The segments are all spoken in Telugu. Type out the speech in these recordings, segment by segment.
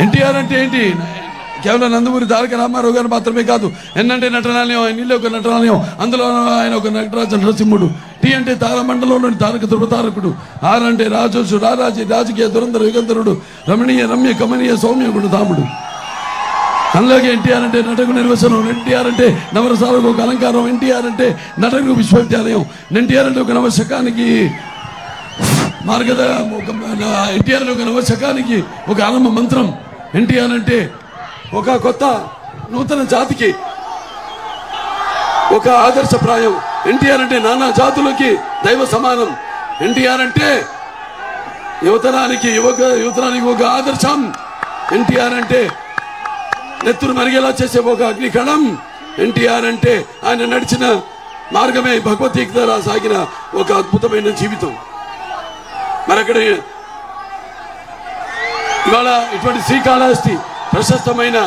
ఎన్టీఆర్ అంటే ఏంటి? కేవలం నందమూరి తారక రామారావు గారు మాత్రమే కాదు. ఎన్నంటే నటనాలయం, ఆయన ఒక నటనాలయం, అందులో ఆయన ఒక నటరాజ నరసింహుడు. టీ అంటే తారమండలంలోని తారక ధృవతారకుడు. ఆర్ అంటే రాజోషు, రారాజి, రాజకీయ దురంధర యుగంధరుడు, రమణీయ రమ్య కమనీయ సౌమ్యకుడు ధాముడు. అలాగే ఎన్టీఆర్ అంటే నటకు నిర్వచనం, ఎన్టీఆర్ అంటే నవరసాలకు ఒక అలంకారం, ఎన్టీఆర్ అంటే నటకు విశ్వవిద్యాలయం, ఎన్టీఆర్ అంటే ఒక నవశకానికి ఎన్టీఆర్ ఒక నవశకానికి ఒక ఆరంభ మంత్రం, ఎన్టీఆర్ అంటే ఒక కొత్త నూతన జాతికి ఒక ఆదర్శప్రాయం, ఎన్టీఆర్ అంటే నానా జాతులకి దైవ సమానం, ఎన్టీఆర్ అంటే యువతరానికి ఒక ఆదర్శం, ఎన్టీఆర్ అంటే నెత్తురు మరిగేలా చేసే ఒక అగ్నికణం, ఎన్టీఆర్ అంటే ఆయన నడిచిన మార్గమే భగవద్గీత ద్వారా సాగిన ఒక అద్భుతమైన జీవితం. మరి అక్కడ ఇవాళ ఇటువంటి శ్రీకాళహస్తి ప్రశస్తమైన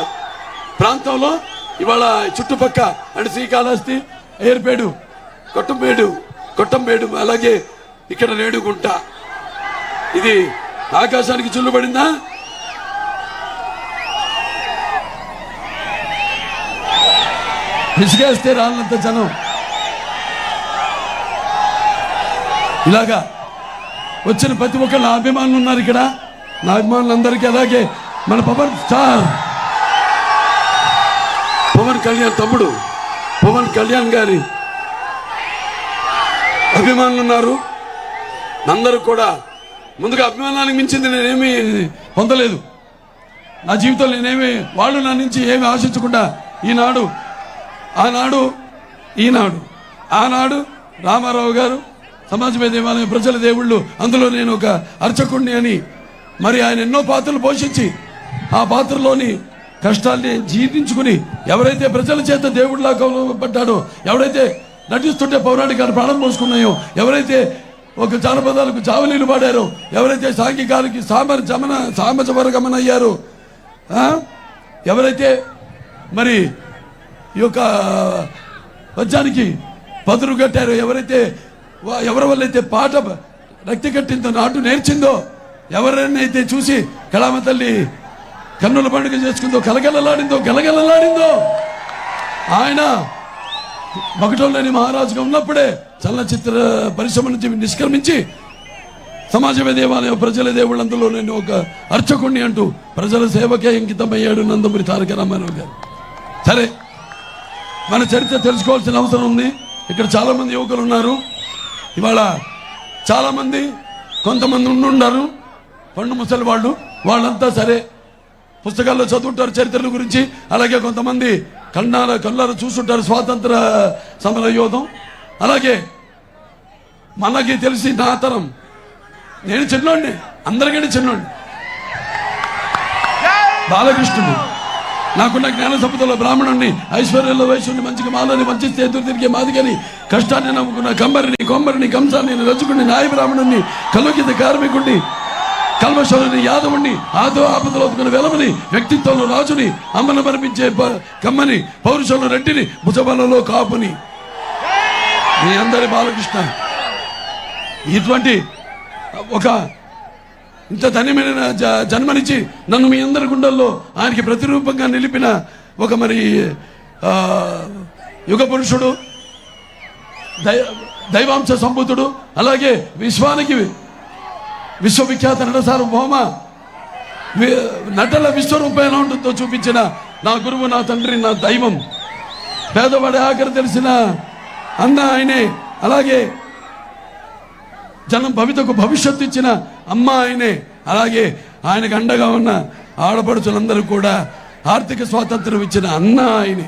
ప్రాంతంలో ఇవాళ చుట్టుపక్క అంటే శ్రీకాళహస్తి, ఏర్పేడు, కొట్టంపేడు, అలాగే ఇక్కడ రేడుగుంట, ఇది ఆకాశానికి చుల్లుబడిందా? విసిగేస్తే రాళ్ళంత జనం. ఇలాగా వచ్చిన ప్రతి ఒక్కరు నా అభిమానులు ఉన్నారు ఇక్కడ. నా అభిమానులందరికీ, అలాగే మన పవన్ స్టార్ పవన్ కళ్యాణ్ తమ్ముడు పవన్ కళ్యాణ్ గారి అభిమానులు ఉన్నారు. అందరూ కూడా ముందుగా అభిమానానికి మించింది నేనేమి పొందలేదు నా జీవితంలో. నేనేమి వాళ్ళు నా నుంచి ఏమి ఆశించకుండా ఆనాడు రామారావు గారు సమాజమే దేవాలయం, ప్రజల దేవుళ్ళు, అందులో నేను ఒక అర్చకుడిని అని మరి ఆయన ఎన్నో పాత్రలు పోషించి ఆ పాత్రలోని కష్టాల్ని జీర్ణించుకుని ఎవరైతే ప్రజల చేత దేవుడిలా కౌలుపడ్డాడో, ఎవరైతే నటిస్తుంటే పౌరాణికాలు ప్రాణం పోసుకున్నాయో, ఎవరైతే ఒక జానపదాలకు చావలీలు పాడారో, ఎవరైతే సాంఘికాలకి సామజవరగమన అయ్యారో, ఎవరైతే మరి ఈ యొక్క వజ్రానికి పదురు కట్టారో, ఎవరి వల్ల అయితే పాట రక్తి కట్టిందో, నాటు నేర్చిందో, ఎవరైతే చూసి కళామ తల్లి కన్నుల పండుగ చేసుకుందో, గలగలలాడిందో, ఆయన మగటంలోని మహారాజుగా ఉన్నప్పుడే చలనచిత్ర పరిశ్రమ నుంచి నిష్క్రమించి సమాజమే దేవాలయం, ప్రజల దేవుళ్ళందులో నేను ఒక అర్చకుణ్ణి అంటూ ప్రజల సేవకే అంకితమయ్యాడు నందమూరి తారక రామారావు గారు. సరే, మన చరిత్ర తెలుసుకోవాల్సిన అవసరం ఉంది. ఇక్కడ చాలా మంది యువకులు ఉన్నారు. ఇవాళ చాలా మంది, కొంతమంది ఉండుంటారు పండు ముసలి వాళ్ళంతా సరే పుస్తకాల్లో చదువుంటారు చరిత్రల గురించి. అలాగే కొంతమంది కళ్ళారు చూస్తుంటారు స్వాతంత్ర సమర యోధం. అలాగే మనకి తెలిసి నా తరం, నేను చిన్నోడిని, అందరికంటే చిన్నోడిని, బాలకృష్ణుడు. నాకున్న జ్ఞాన సంపదలో బ్రాహ్మణుణ్ణి, ఐశ్వర్యంలో వైశ్యుని, మంచిగా మాలని, మంచి ఎదురు తిరిగే మాదిగని, కష్టాన్ని నమ్ముకున్న కొమ్మరిని, కంసాన్ని, రజకుడిని, నాయ బ్రాహ్మణుణ్ణి, కలుకిత కార్మికుడిని, కల్మశుని, యాదవుణ్ణి, ఆపదలో వెలమని, వ్యక్తిత్వంలో రాజుని, అమ్మను మరిపించే కమ్మని, పౌరుషంలో రెడ్డిని, భుజబలలో కాపుని, మీ అందరి బాలకృష్ణ. ఇటువంటి ఒక ఇంత ధన్యమైన జన్మనిచ్చి నన్ను మీ అందరి గుండెల్లో ఆయనకి ప్రతిరూపంగా నిలిపిన ఒక మరి యుగ పురుషుడు, దైవాంశ సంభూతుడు, అలాగే విశ్వానికి విశ్వవిఖ్యాత నటసార్వభౌమ, నటల విశ్వరూపం ఎలా ఉంటుందో చూపించిన నా గురువు, నా తండ్రి, నా దైవం, పేదవాడి ఆఖరి తెలిసిన అన్న ఆయనే. అలాగే జనం భవితకు భవిష్యత్తు ఇచ్చిన అమ్మ ఆయనే. అలాగే ఆయనకు అండగా ఉన్న ఆడపడుచులందరూ కూడా ఆర్థిక స్వాతంత్రం ఇచ్చిన అన్న ఆయనే.